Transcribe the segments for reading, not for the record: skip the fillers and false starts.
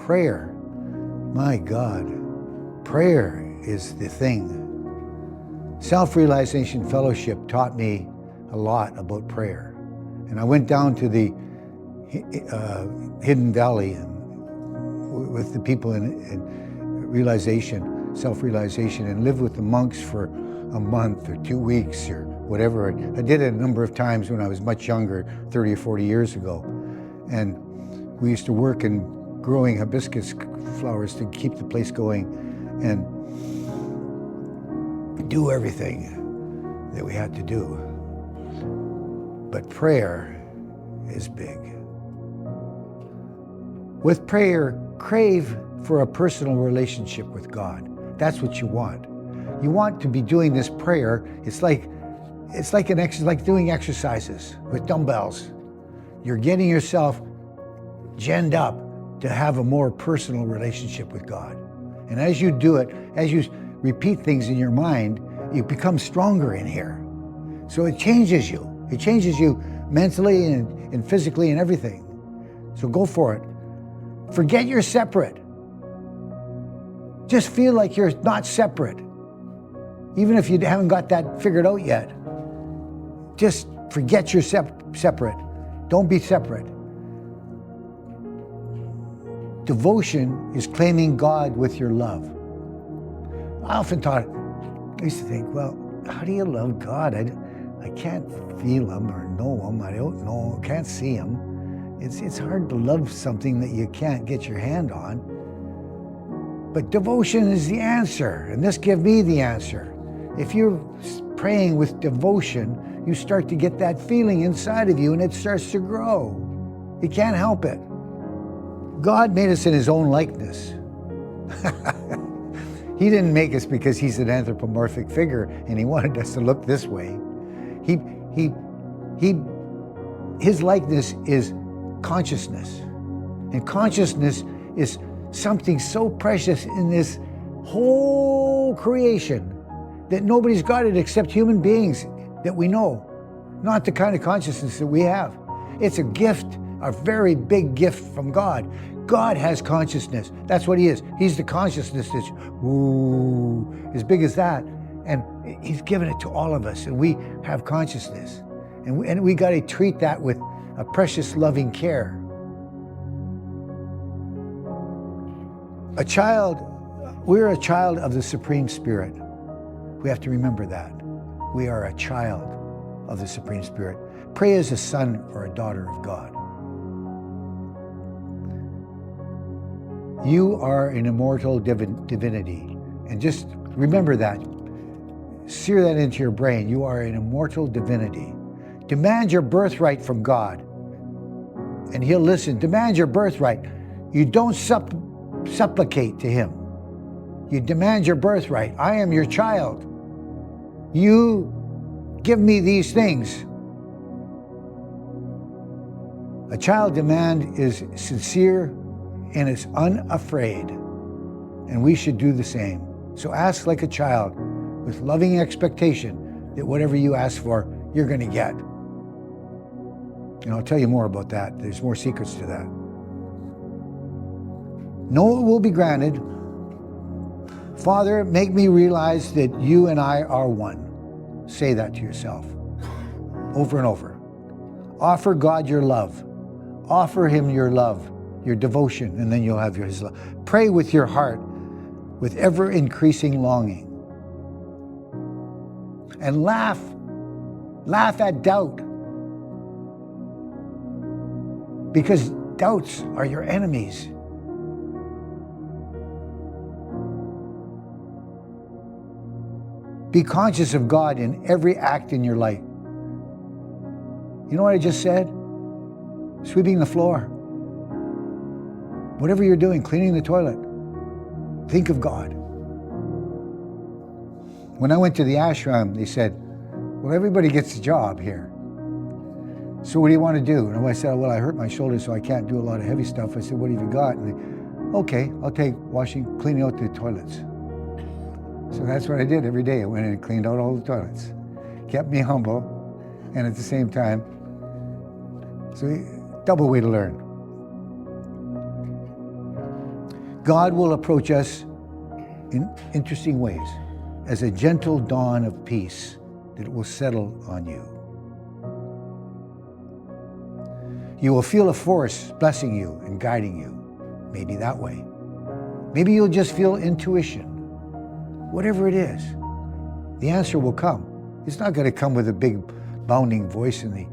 prayer, my God, prayer is the thing. Self-Realization Fellowship taught me a lot about prayer. And I went down to the Hidden Valley and with the people in realization, self-realization, and lived with the monks for a month or 2 weeks or whatever. I did it a number of times when I was much younger, 30 or 40 years ago. And we used to work in growing hibiscus flowers to keep the place going and do everything that we had to do. But prayer is big. With prayer, crave for a personal relationship with God. That's what you want. You want to be doing this prayer. It's like doing exercises with dumbbells. You're getting yourself genned up to have a more personal relationship with God. And as you do it, as you repeat things in your mind, you become stronger in here. So it changes you. It changes you mentally and physically and everything. So go for it. Forget you're separate. Just feel like you're not separate. Even if you haven't got that figured out yet. Just forget you're separate. Don't be separate. Devotion is claiming God with your love. I used to think, well, how do you love God? I can't feel him or know him. I don't know, can't see him. It's hard to love something that you can't get your hand on. But devotion is the answer, and this gives me the answer. If you're praying with devotion, you start to get that feeling inside of you and it starts to grow. You can't help it. God made us in his own likeness. He didn't make us because he's an anthropomorphic figure and he wanted us to look this way. His likeness is consciousness. And consciousness is something so precious in this whole creation that nobody's got it except human beings that we know. Not the kind of consciousness that we have. It's a gift, a very big gift from God. God has consciousness. That's what he is. He's the consciousness that's as big as that. And he's given it to all of us, and we have consciousness. And we got to treat that with a precious, loving care. We're a child of the Supreme Spirit. We have to remember that. We are a child of the Supreme Spirit. Pray as a son or a daughter of God. You are an immortal divinity. And just remember that. Sear that into your brain. You are an immortal divinity. Demand your birthright from God, and he'll listen. Demand your birthright. You don't supplicate to him. You demand your birthright. I am your child. You give me these things. A child demand is sincere and is unafraid, and we should do the same. So ask like a child with loving expectation that whatever you ask for, you're going to get. And I'll tell you more about that. There's more secrets to that. Know it will be granted. Father, make me realize that you and I are one. Say that to yourself over and over. Offer God your love. Offer him your love, your devotion, and then you'll have his love. Pray with your heart, with ever-increasing longing. And laugh. Laugh at doubt. Because doubts are your enemies. Be conscious of God in every act in your life. You know what I just said? Sweeping the floor. Whatever you're doing, cleaning the toilet, think of God. When I went to the ashram, they said, well, everybody gets a job here. So what do you want to do? And I said, well, I hurt my shoulder, so I can't do a lot of heavy stuff. I said, what have you got? And they, okay, I'll take cleaning out the toilets. So that's what I did every day. I went in and cleaned out all the toilets. Kept me humble, and at the same time, so double way to learn. God will approach us in interesting ways, as a gentle dawn of peace that will settle on you. You will feel a force blessing you and guiding you, maybe that way. Maybe you'll just feel intuition. Whatever it is, the answer will come. It's not going to come with a big bounding voice in the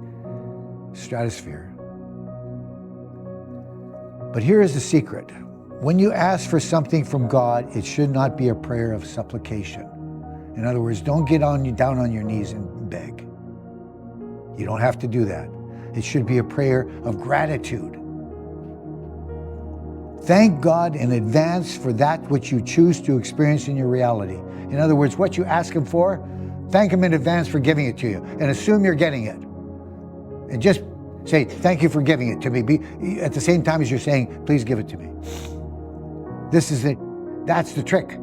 stratosphere. But here is the secret. When you ask for something from God, it should not be a prayer of supplication. In other words, don't get down on your knees and beg. You don't have to do that. It should be a prayer of gratitude. Thank God in advance for that which you choose to experience in your reality. In other words, what you ask Him for, thank Him in advance for giving it to you, and assume you're getting it. And just say, thank you for giving it to me, at the same time as you're saying, please give it to me. That's the trick.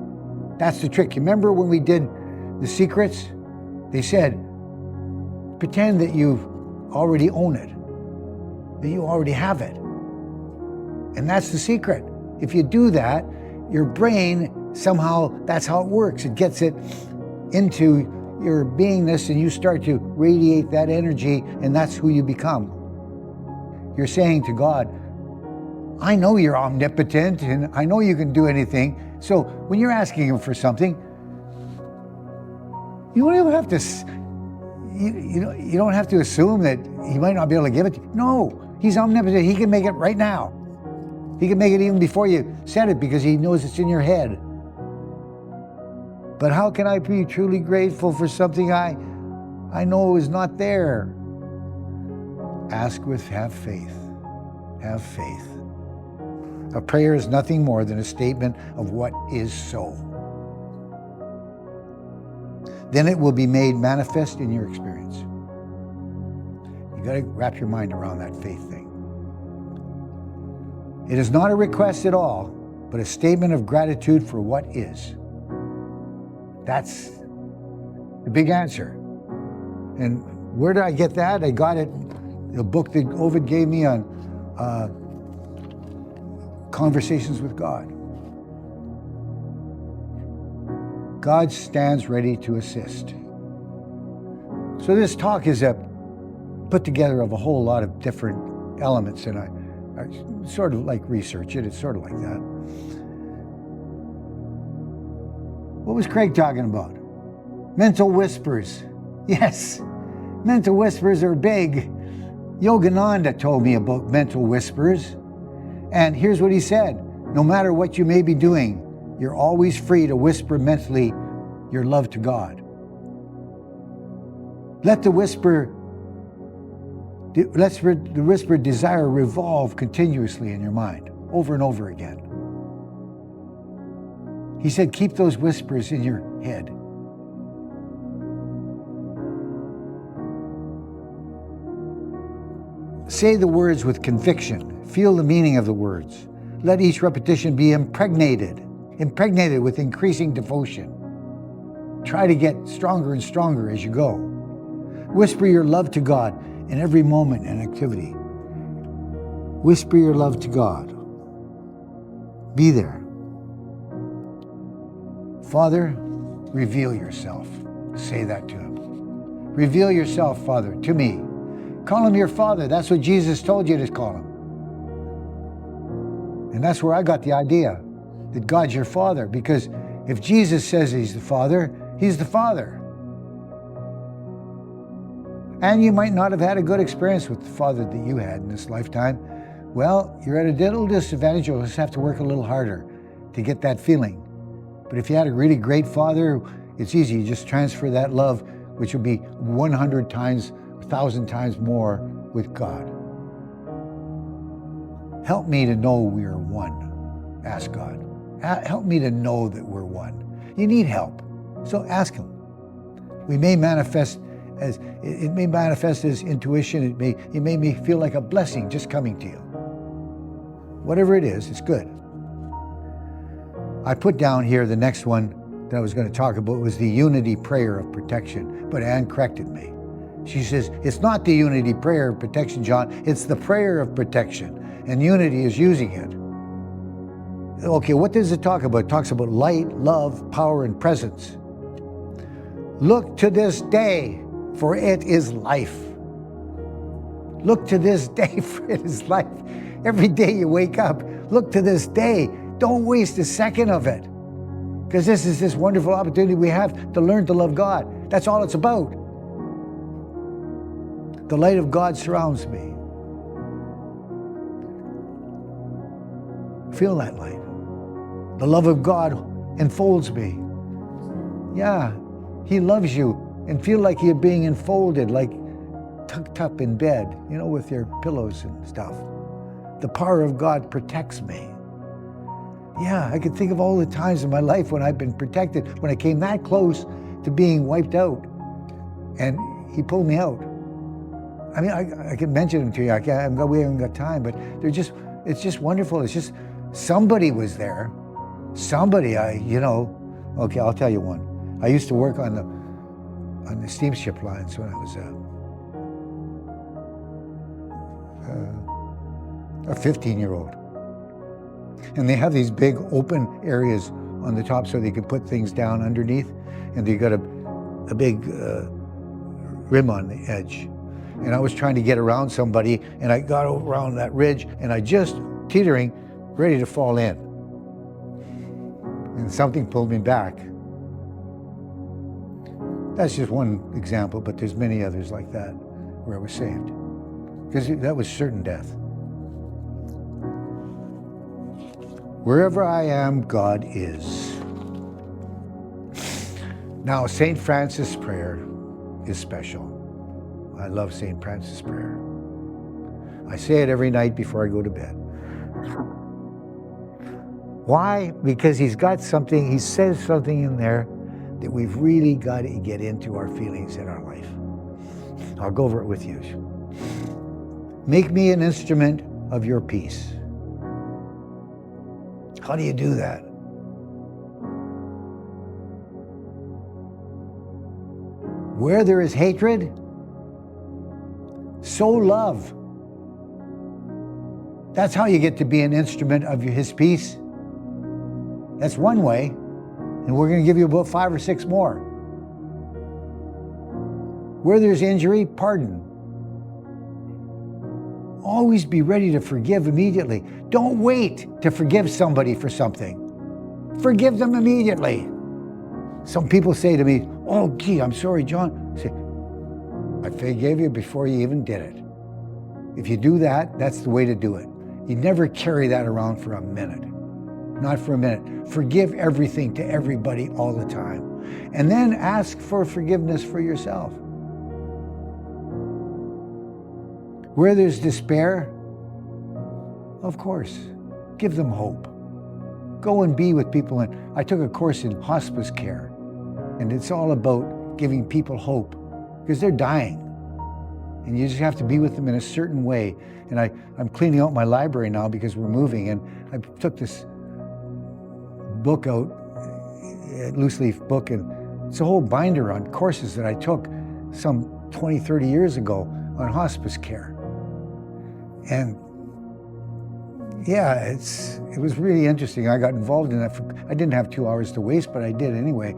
That's the trick. You remember when we did the secrets? They said, pretend that you already own it, that you already have it. And that's the secret. If you do that, your brain somehow, that's how it works. It gets it into your beingness and you start to radiate that energy, and that's who you become. You're saying to God, I know you're omnipotent and I know you can do anything. So when you're asking Him for something, you don't even have to, you don't have to assume that He might not be able to give it to you. No, He's omnipotent. He can make it right now. He can make it even before you said it because He knows it's in your head. But how can I be truly grateful for something I know is not there? Ask with, have faith. Have faith. A prayer is nothing more than a statement of what is so. Then it will be made manifest in your experience. You got to wrap your mind around that faith thing. It is not a request at all, but a statement of gratitude for what is. That's the big answer. And where did I get that? I got it, the book that Ovid gave me on Conversations with God. God stands ready to assist. So this talk is put together of a whole lot of different elements, and I sort of like research it. It's sort of like that. What was Craig talking about? Mental whispers. Yes, mental whispers are big. Yogananda told me about mental whispers. And here's what he said. No matter what you may be doing, you're always free to whisper mentally your love to God. Let the whispered desire revolve continuously in your mind, over and over again. He said, keep those whispers in your head. Say the words with conviction. Feel the meaning of the words. Let each repetition be impregnated with increasing devotion. Try to get stronger and stronger as you go. Whisper your love to God in every moment and activity. Whisper your love to God. Be there. Father, reveal yourself. Say that to Him. Reveal yourself, Father, to me. Call Him your Father. That's what Jesus told you to call Him. And that's where I got the idea that God's your Father, because if Jesus says He's the Father, He's the Father. And you might not have had a good experience with the Father that you had in this lifetime. Well, you're at a little disadvantage. You'll just have to work a little harder to get that feeling. But if you had a really great Father, it's easy. You just transfer that love, which will be 100 times, 1,000 times more with God. Help me to know we are one. Ask God. Help me to know that we're one. You need help, so ask Him. It may manifest as intuition. It may feel like a blessing just coming to you. Whatever it is, it's good. I put down here the next one that I was going to talk about was the unity prayer of protection, but Anne corrected me. She says, it's not the unity prayer of protection, John, it's the prayer of protection, and unity is using it. Okay, what does it talk about? It talks about light, love, power, and presence. Look to this day, for it is life. Look to this day, for it is life. Every day you wake up, look to this day. Don't waste a second of it. Because this is this wonderful opportunity we have to learn to love God. That's all it's about. The light of God surrounds me. Feel that light. The love of God enfolds me. Yeah, He loves you, and feel like you're being enfolded, like tucked up in bed, you know, with your pillows and stuff. The power of God protects me. Yeah, I can think of all the times in my life when I've been protected, when I came that close to being wiped out, and He pulled me out. I mean, I can mention them to you. We haven't got time, but it's just wonderful. It's just somebody was there. Somebody, okay, I'll tell you one. I used to work on the steamship lines when I was a 15-year-old. And they have these big open areas on the top so they can put things down underneath, and they got a big rim on the edge. And I was trying to get around somebody, and I got around that ridge, and I just teetering, ready to fall in. And something pulled me back. That's just one example, but there's many others like that where I was saved. Because that was certain death. Wherever I am, God is. Now, St. Francis' prayer is special. I love St. Francis' prayer. I say it every night before I go to bed. Why? Because he says something in there that we've really got to get into our feelings in our life. I'll go over it with you. Make me an instrument of your peace. How do you do that? Where there is hatred, sow love. That's how you get to be an instrument of His peace. That's one way, and we're going to give you about 5 or 6 more. Where there's injury, pardon. Always be ready to forgive immediately. Don't wait to forgive somebody for something. Forgive them immediately. Some people say to me, "Oh, gee, I'm sorry, John." I say, I forgave you before you even did it. If you do that, that's the way to do it. You never carry that around for a minute. Not for a minute. Forgive everything to everybody all the time. And then ask for forgiveness for yourself. Where there's despair, of course, give them hope. Go and be with people. And I took a course in hospice care, and it's all about giving people hope because they're dying. And you just have to be with them in a certain way. And I'm cleaning out my library now because we're moving, and I took this book out, a loose leaf book, and it's a whole binder on courses that I took some 20, 30 years ago on hospice care. And yeah, it was really interesting. I got involved in that. I didn't have 2 hours to waste, but I did anyway.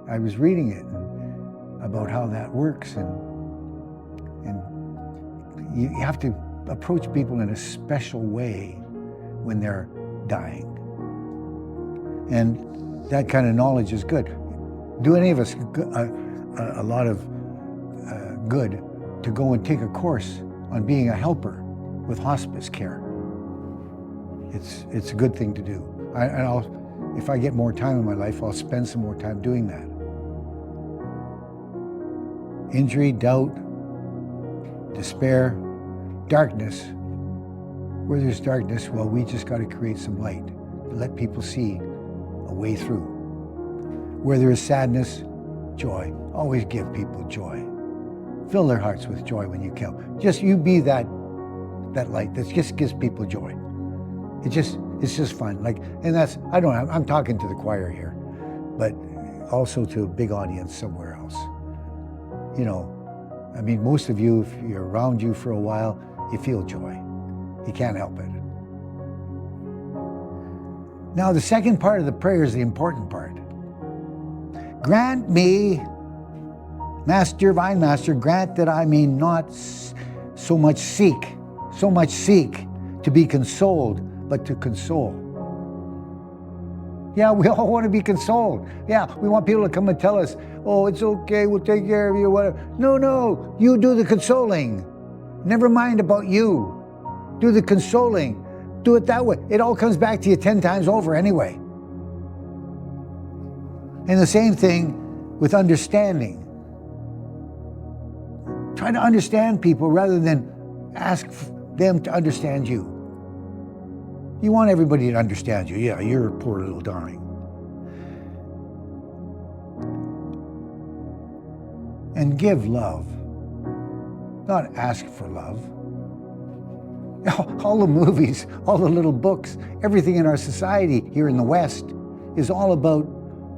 I was reading it about how that works, and you have to approach people in a special way when they're dying. And that kind of knowledge is good. Do any of us a lot of good to go and take a course on being a helper with hospice care? It's a good thing to do. If I get more time in my life, I'll spend some more time doing that. Injury, doubt, despair, darkness. Where there's darkness, well, we just got to create some light to let people see a way through. Where there is sadness, joy. Always give people joy. Fill their hearts with joy when you can. Just you be that light that just gives people joy. It's just fun. I'm talking to the choir here, but also to a big audience somewhere else. You know, I mean, most of you, if you're around you for a while, you feel joy. You can't help it. Now, the second part of the prayer is the important part. Grant me, Divine Master, grant that I may not so much seek to be consoled, but to console. Yeah, we all want to be consoled. Yeah, we want people to come and tell us, oh, it's okay, we'll take care of you, whatever. No, you do the consoling. Never mind about you. Do the consoling. Do it that way. It all comes back to you 10 times over anyway. And the same thing with understanding. Try to understand people rather than ask them to understand you. You want everybody to understand you. Yeah, you're a poor little darling. And give love, not ask for love. All the movies, all the little books, everything in our society here in the West is all about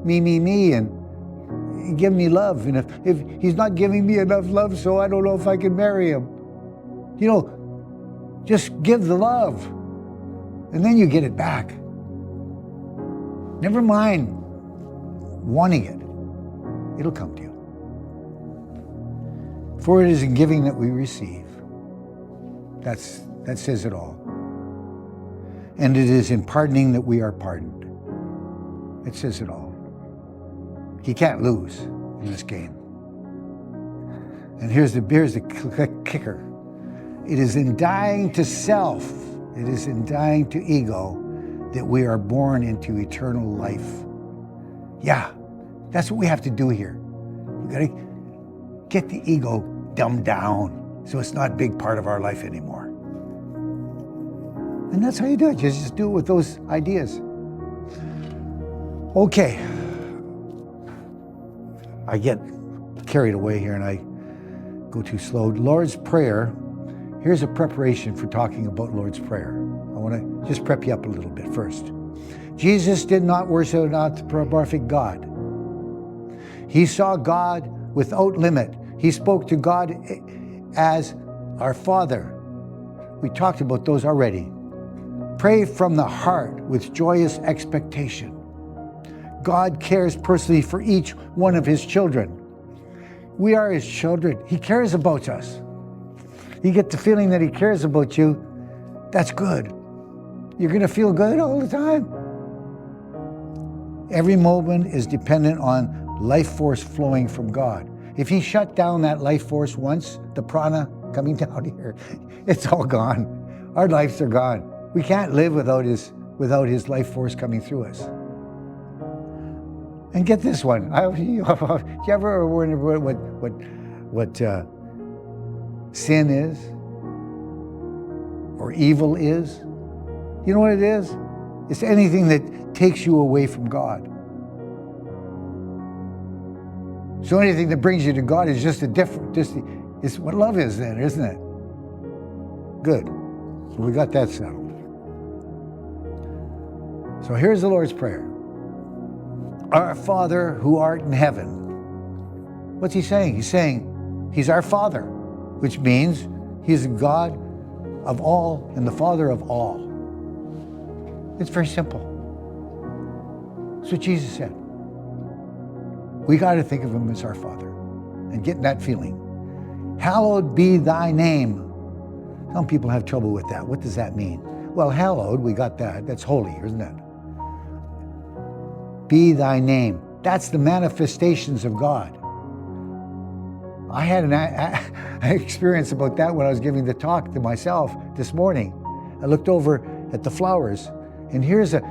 me, and give me love. And if he's not giving me enough love, so I don't know if I can marry him. You know, just give the love, and then you get it back. Never mind wanting it. It'll come to you. For it is in giving that we receive. That says it all. And it is in pardoning that we are pardoned. It says it all. He can't lose in this game. And here's the kicker. It is in dying to self, it is in dying to ego that we are born into eternal life. Yeah, that's what we have to do here. We gotta get the ego dumbed down so it's not a big part of our life anymore. And that's how you do it. You just do it with those ideas. Okay. I get carried away here and I go too slow. Lord's Prayer. Here's a preparation for talking about Lord's Prayer. I want to just prep you up a little bit first. Jesus did not worship not the perfect God. He saw God without limit. He spoke to God as our Father. We talked about those already. Pray from the heart with joyous expectation. God cares personally for each one of his children. We are his children. He cares about us. You get the feeling that he cares about you, that's good. You're going to feel good all the time. Every moment is dependent on life force flowing from God. If he shut down that life force once, the prana coming down here, it's all gone. Our lives are gone. We can't live without his life force coming through us. And get this one. Do you ever wonder what sin is? Or evil is? You know what it is? It's anything that takes you away from God. So anything that brings you to God is it's what love is then, isn't it? Good. So we got that settled. So here's the Lord's Prayer. Our Father who art in heaven. What's he saying? He's saying he's our Father, which means he's the God of all and the Father of all. It's very simple. That's what Jesus said. We got to think of him as our Father and get that feeling. Hallowed be thy name. Some people have trouble with that. What does that mean? Well, hallowed, we got that. That's holy, isn't it? Be thy name. That's the manifestations of God. I had an experience about that when I was giving the talk to myself this morning. I looked over at the flowers, and here's a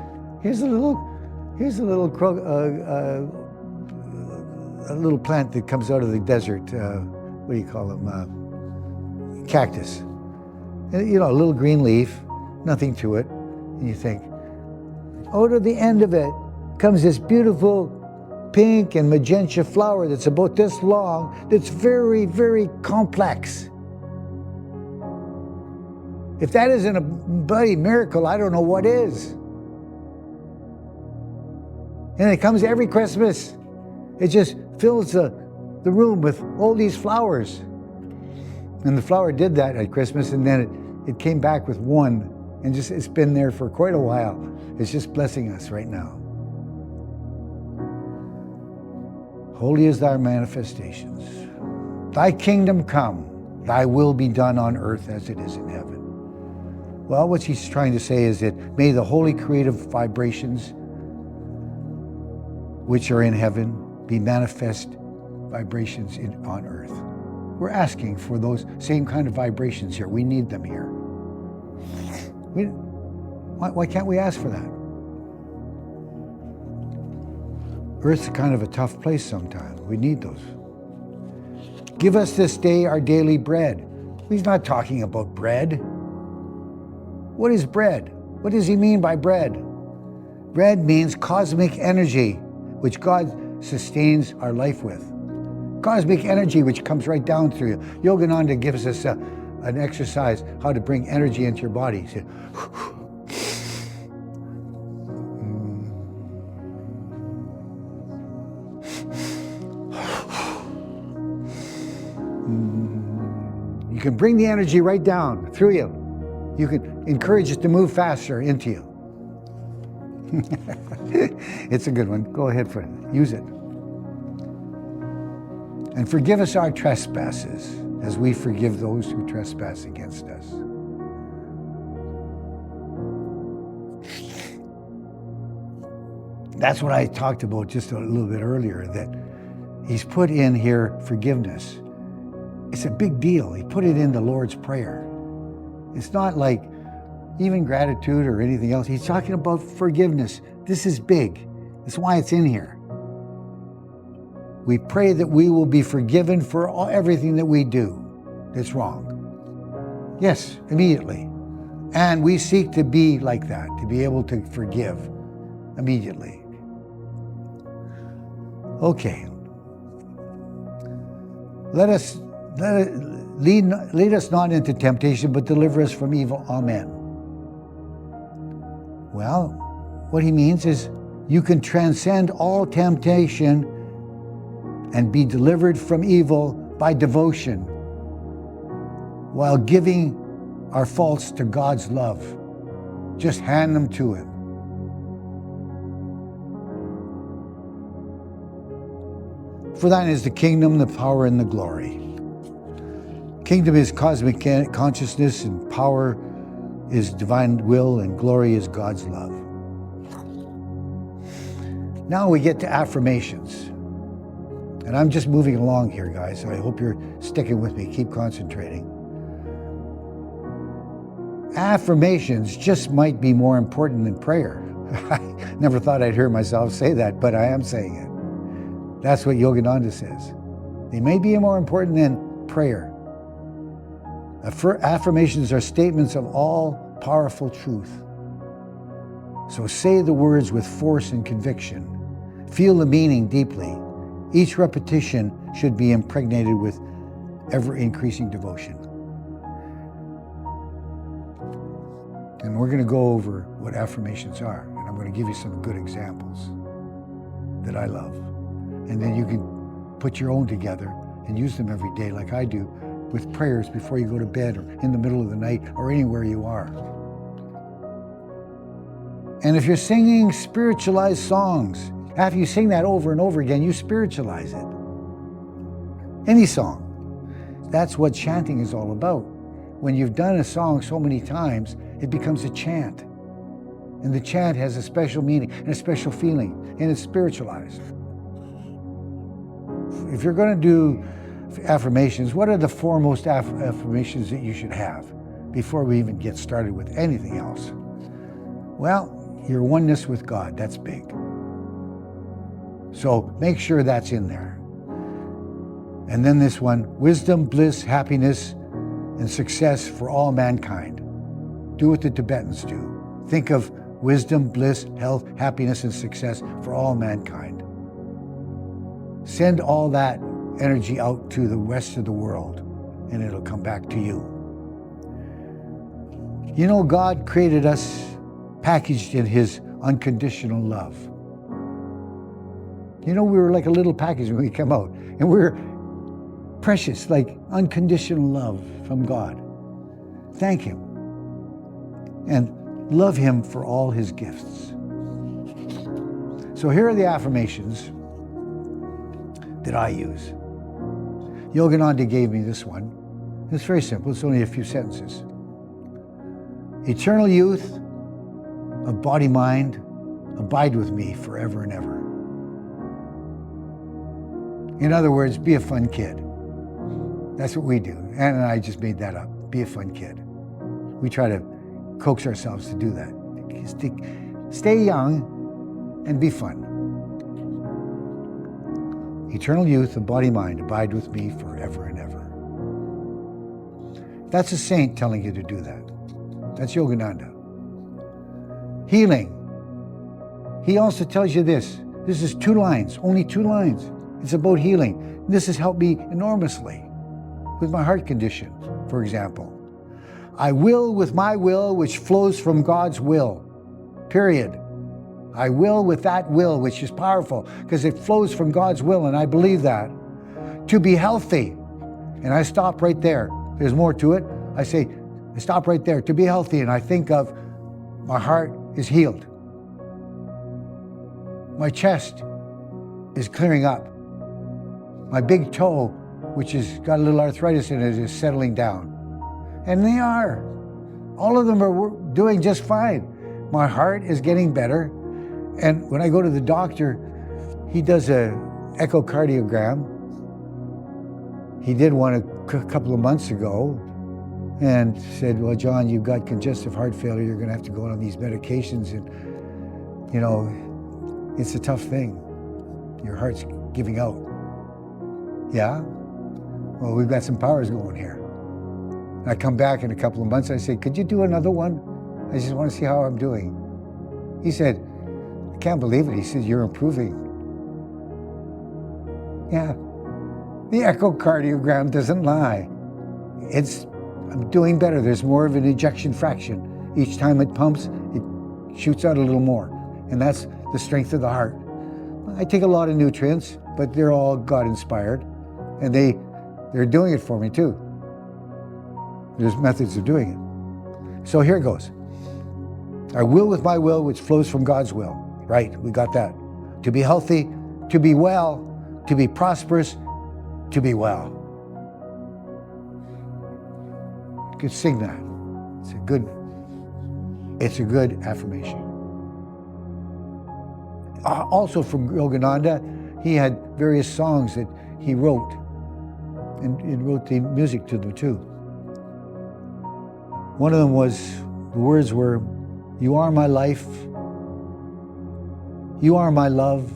little plant that comes out of the desert. What do you call them? Cactus. And, you know, a little green leaf, nothing to it. And you think, out of the end of it comes this beautiful pink and magenta flower that's about this long, that's very, very complex. If that isn't a bloody miracle, I don't know what is. And it comes every Christmas. It just fills the room with all these flowers. And the flower did that at Christmas, and then it came back with one And just it's been there for quite a while. It's just blessing us right now. Holy is thy manifestations. Thy kingdom come, thy will be done on earth as it is in heaven. Well, what he's trying to say is that may the holy creative vibrations which are in heaven be manifest vibrations on earth. We're asking for those same kind of vibrations here. We need them here. Why can't we ask for that? Earth's kind of a tough place sometimes. We need those. Give us this day our daily bread. He's not talking about bread. What is bread? What does he mean by bread? Bread means cosmic energy, which God sustains our life with. Cosmic energy, which comes right down through you. Yogananda gives us an exercise, how to bring energy into your body. Say, you can bring the energy right down through you. You can encourage it to move faster into you. It's a good one. Go ahead for it. Use it. And forgive us our trespasses as we forgive those who trespass against us. That's what I talked about just a little bit earlier, that he's put in here forgiveness. It's a big deal. He put it in the Lord's Prayer. It's not like even gratitude or anything else. He's talking about forgiveness. This is big. That's why it's in here. We pray that we will be forgiven for everything that we do that's wrong. Yes, immediately. And we seek to be like that, to be able to forgive immediately. Okay. Lead us not into temptation, but deliver us from evil. Amen. Well, what he means is you can transcend all temptation and be delivered from evil by devotion while giving our faults to God's love. Just hand them to him. For thine is the kingdom, the power, and the glory. Kingdom is cosmic consciousness, and power is divine will, and glory is God's love. Now we get to affirmations. And I'm just moving along here, guys, so I hope you're sticking with me. Keep concentrating. Affirmations just might be more important than prayer. I never thought I'd hear myself say that, but I am saying it. That's what Yogananda says. They may be more important than prayer. Affirmations are statements of all powerful truth. So say the words with force and conviction. Feel the meaning deeply. Each repetition should be impregnated with ever-increasing devotion. And we're going to go over what affirmations are, and I'm going to give you some good examples that I love. And then you can put your own together and use them every day like I do with prayers before you go to bed or in the middle of the night or anywhere you are. And if you're singing spiritualized songs, after you sing that over and over again, you spiritualize it. Any song. That's what chanting is all about. When you've done a song so many times, it becomes a chant. And the chant has a special meaning and a special feeling, and it's spiritualized. If you're going to do affirmations, what are the foremost affirmations that you should have before we even get started with anything else? Well, your oneness with God, that's big. So make sure that's in there. And then this one, wisdom, bliss, happiness, and success for all mankind. Do what the Tibetans do. Think of wisdom, bliss, health, happiness, and success for all mankind. Send all that energy out to the rest of the world, and it'll come back to you. You know, God created us packaged in his unconditional love. You know, we were like a little package when we come out, and we're precious, like unconditional love from God. Thank him. and love him for all his gifts. So here are the affirmations that I use. Yogananda gave me this one. It's very simple. It's only a few sentences. Eternal youth of body mind, abide with me forever and ever. In other words, be a fun kid. That's what we do. Ann and I just made that up. Be a fun kid. We try to coax ourselves to do that. Stay young and be fun. Eternal youth of body mind, abide with me forever and ever. That's a saint telling you to do that. That's Yogananda. Healing. He also tells you this. This is 2 lines, only 2 lines. It's about healing. This has helped me enormously with my heart condition, for example. I will with my will, which flows from God's will, period. I will with that will, which is powerful because it flows from God's will, and I believe that. To be healthy, and I stop right there. There's more to it. I stop right there. To be healthy, and I think of my heart is healed. My chest is clearing up. My big toe, which has got a little arthritis in it, is settling down. And they are. All of them are doing just fine. My heart is getting better. And when I go to the doctor, he does an echocardiogram. He did one a couple of months ago and said, well, John, you've got congestive heart failure. You're going to have to go on these medications. And, you know, it's a tough thing. Your heart's giving out. Yeah? Well, we've got some powers going here. And I come back in a couple of months. I say, could you do another one? I just want to see how I'm doing. He said, I can't believe it. He said, you're improving. Yeah. The echocardiogram doesn't lie. I'm doing better. There's more of an ejection fraction. Each time it pumps, it shoots out a little more. And that's the strength of the heart. I take a lot of nutrients, but they're all God-inspired. And they're doing it for me too. There's methods of doing it. So here it goes. I will with my will, which flows from God's will. Right, we got that. To be healthy, to be well, to be prosperous, to be well. You could sing that. It's a good affirmation. Also from Yogananda, he had various songs that he wrote and wrote the music to them too. One of them the words were, you are my life, you are my love,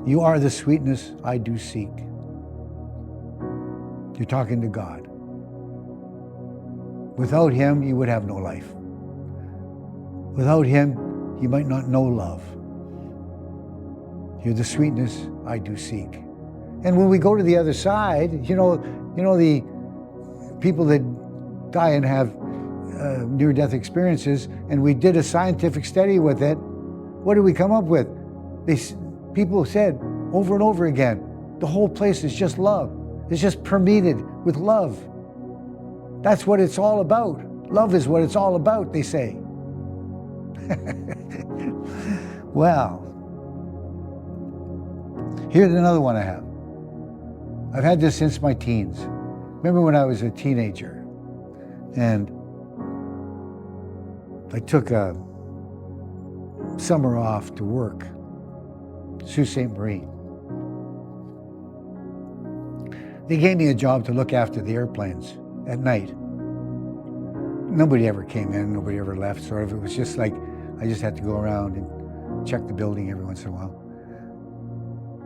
you are the sweetness I do seek. You're talking to God. Without him, you would have no life. Without him, you might not know love. You're the sweetness I do seek. And when we go to the other side, you know the people that die and have near-death experiences, and we did a scientific study with it, what did we come up with? People said over and over again, the whole place is just love. It's just permeated with love. That's what it's all about. Love is what it's all about, they say. Well, here's another one I have. I've had this since my teens. Remember when I was a teenager and I took a summer off to work, Sault Ste. Marie. They gave me a job to look after the airplanes at night. Nobody ever came in, nobody ever left, sort of. It was just like, I just had to go around and check the building every once in a while.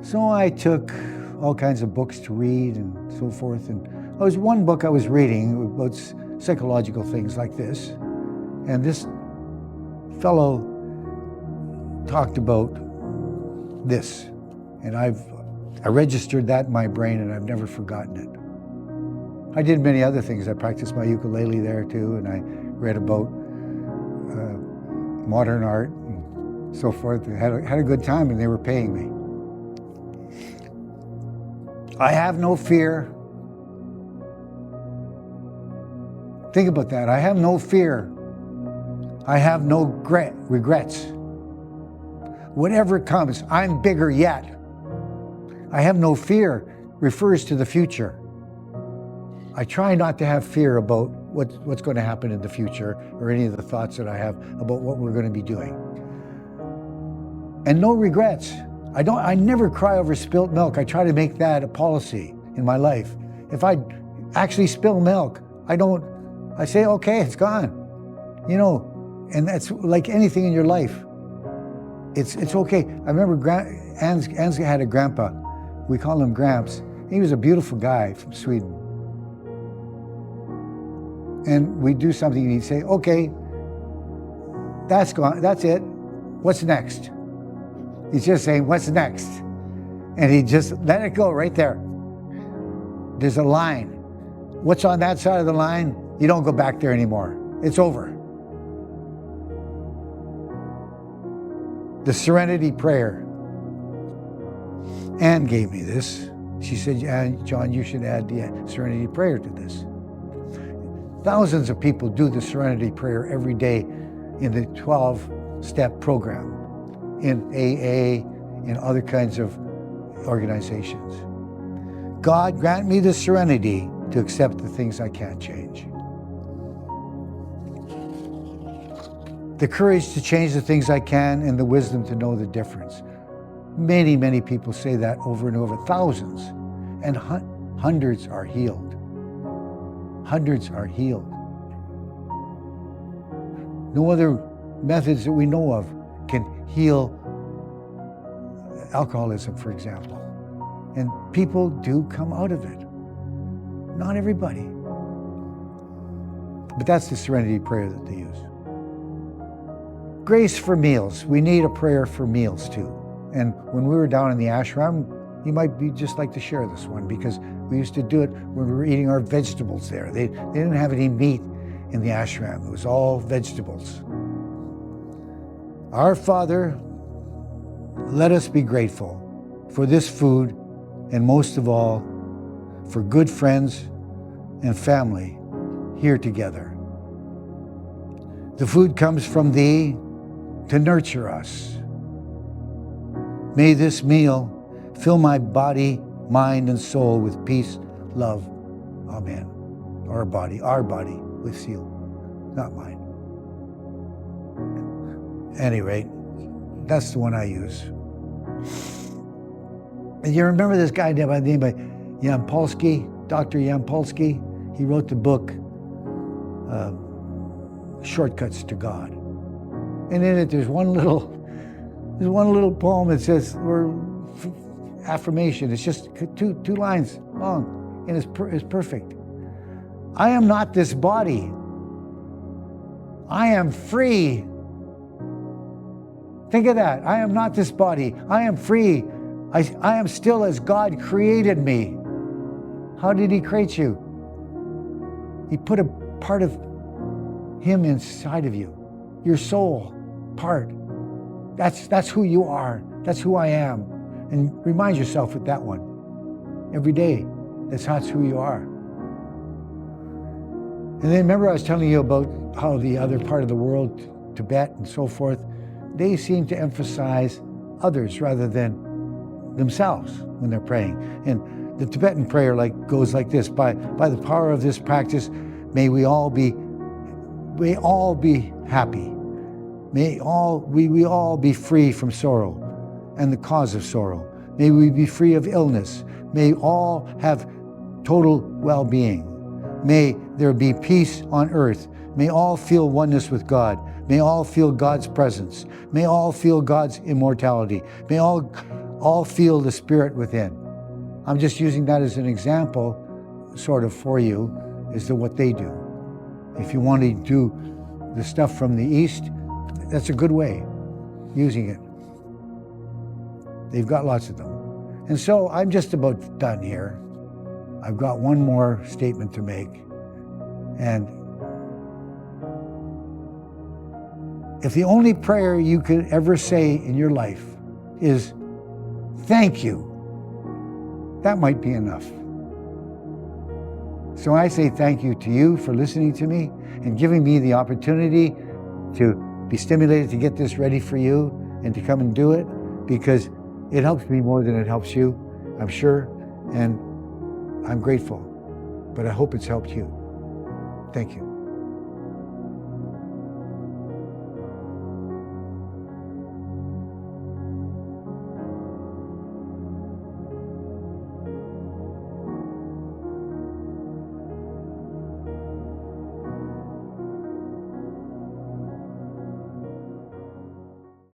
So I took all kinds of books to read and so forth. And there was one book I was reading about psychological things like this. And this fellow talked about this. And I registered that in my brain and I've never forgotten it. I did many other things. I practiced my ukulele there too, and I read about modern art and so forth. I had a good time and they were paying me. I have no fear. Think about that. I have no fear I have no regrets. Whatever comes, I'm bigger yet. I have no fear refers to the future. I try not to have fear about what's going to happen in the future or any of the thoughts that I have about what we're going to be doing. And no regrets. I never cry over spilt milk. I try to make that a policy in my life. If I actually spill milk, I say, okay, it's gone. You know, and that's like anything in your life. It's okay. I remember Anne's had a grandpa. We call him Gramps. He was a beautiful guy from Sweden. And we'd do something and he'd say, okay, that's gone, that's it. What's next? He's just saying, what's next? And he'd just let it go right there. There's a line. What's on that side of the line? You don't go back there anymore. It's over. The Serenity Prayer. Anne gave me this. She said, John, you should add the Serenity Prayer to this. Thousands of people do the Serenity Prayer every day in the 12-step program, in AA, in other kinds of organizations. God, grant me the serenity to accept the things I can't change. The courage to change the things I can and the wisdom to know the difference. Many, many people say that over and over, thousands, and hundreds are healed. Hundreds are healed. No other methods that we know of can heal alcoholism, for example. And people do come out of it. Not everybody. But that's the Serenity Prayer that they use. Grace for meals. We need a prayer for meals too. And when we were down in the ashram, you might be just like to share this one because we used to do it when we were eating our vegetables there. They didn't have any meat in the ashram. It was all vegetables. Our Father, let us be grateful for this food and most of all, for good friends and family here together. The food comes from Thee to nurture us. May this meal fill my body, mind, and soul with peace, love. Amen. Our body with seal, not mine. At any rate, that's the one I use. And you remember this guy by the name of Yampolsky, Dr. Yampolsky? He wrote the book, Shortcuts to God. And in it, there's one little poem that says, or affirmation. It's just two lines long, and it's perfect. I am not this body. I am free. Think of that. I am not this body. I am free. I am still as God created me. How did He create you? He put a part of Him inside of you. Your soul part. That's who you are. That's who I am. And remind yourself with that one every day. That's who you are. And then remember I was telling you about how the other part of the world, Tibet and so forth, they seem to emphasize others rather than themselves when they're praying. And the Tibetan prayer goes like this: by the power of this practice, may we all be happy. May we all be free from sorrow and the cause of sorrow. May we be free of illness. May all have total well-being. May there be peace on earth. May all feel oneness with God. May all feel God's presence. May all feel God's immortality. May all feel the Spirit within. I'm just using that as an example, sort of for you, as to what they do. If you want to do the stuff from the East, that's a good way, using it. They've got lots of them. And so I'm just about done here. I've got one more statement to make. And if the only prayer you could ever say in your life is, thank you, that might be enough. So I say thank you to you for listening to me and giving me the opportunity to be stimulated to get this ready for you and to come and do it, because it helps me more than it helps you, I'm sure, and I'm grateful. But I hope it's helped you. Thank you.